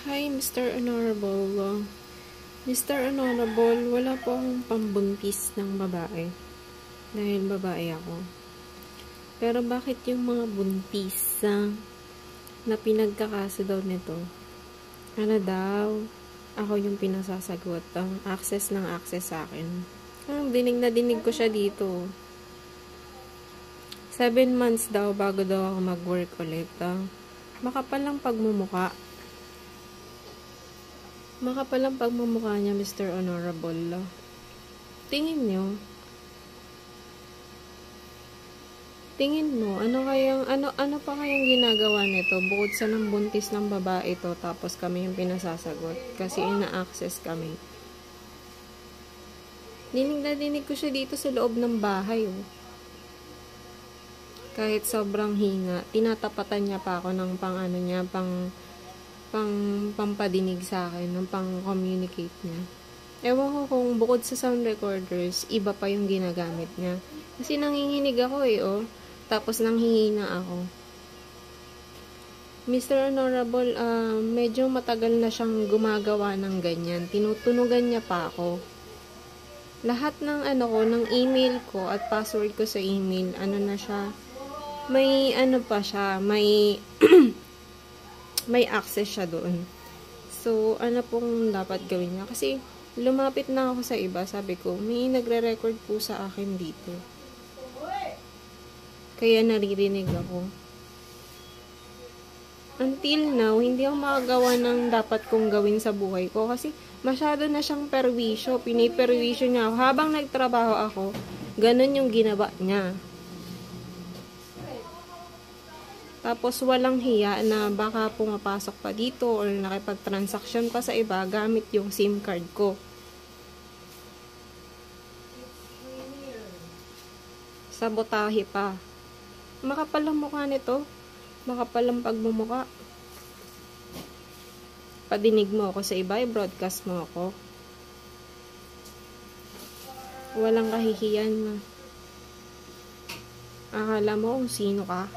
Hi, Mr. Honorable. Mr. Honorable, wala po akong pambuntis ng babae. Dahil babae ako. Pero bakit yung mga buntis na pinagkakaso daw nito? Ano daw? Ako yung pinasasagot. Ang access ng access sa akin. Dinig na dinig ko siya dito. 7 months daw bago daw ako mag-work ulit. Makapal lang pagmumuka. Makapal ang pagmumukha niya, Mr. Honorable. Tingin nyo? Tingin mo, ano pa kayang ginagawa nito bukod sa nang buntis ng babae to tapos kami yung pinasasagot kasi ina-access kami. Dinig na dinig ko siya dito sa loob ng bahay. Kahit sobrang hinga, tinatapatan niya pa ako ng pampadinig sa akin, ng pang-communicate niya. Ewan ko kung bukod sa sound recorders, iba pa yung ginagamit niya. Kasi nanginginig ako tapos nanghihina ako. Mr. Honorable, medyo matagal na siyang gumagawa ng ganyan. Tinutunugan niya pa ako. Lahat ng ng email ko at password ko sa email, na siya, may pa siya, may may access siya doon. So, ano pong dapat gawin niya? Kasi, lumapit na ako sa iba. Sabi ko, may nagre-record po sa akin dito. Kaya naririnig ako. Until now, hindi ako makagawa ng dapat kong gawin sa buhay ko. Kasi, masyado na siyang perwisyo. Piniperwisyo niya ako. Habang nagtrabaho ako, ganun yung ginawa niya. Tapos walang hiya na baka pumapasok pa dito or nakipag-transaction pa sa iba gamit yung SIM card ko. Sabotahe pa. Makapal ang mukha nito. Makapal ang pagmumukha. Padinig mo ako sa iba, i-broadcast mo ako. Walang kahihiyan. Akala mo kung sino ka.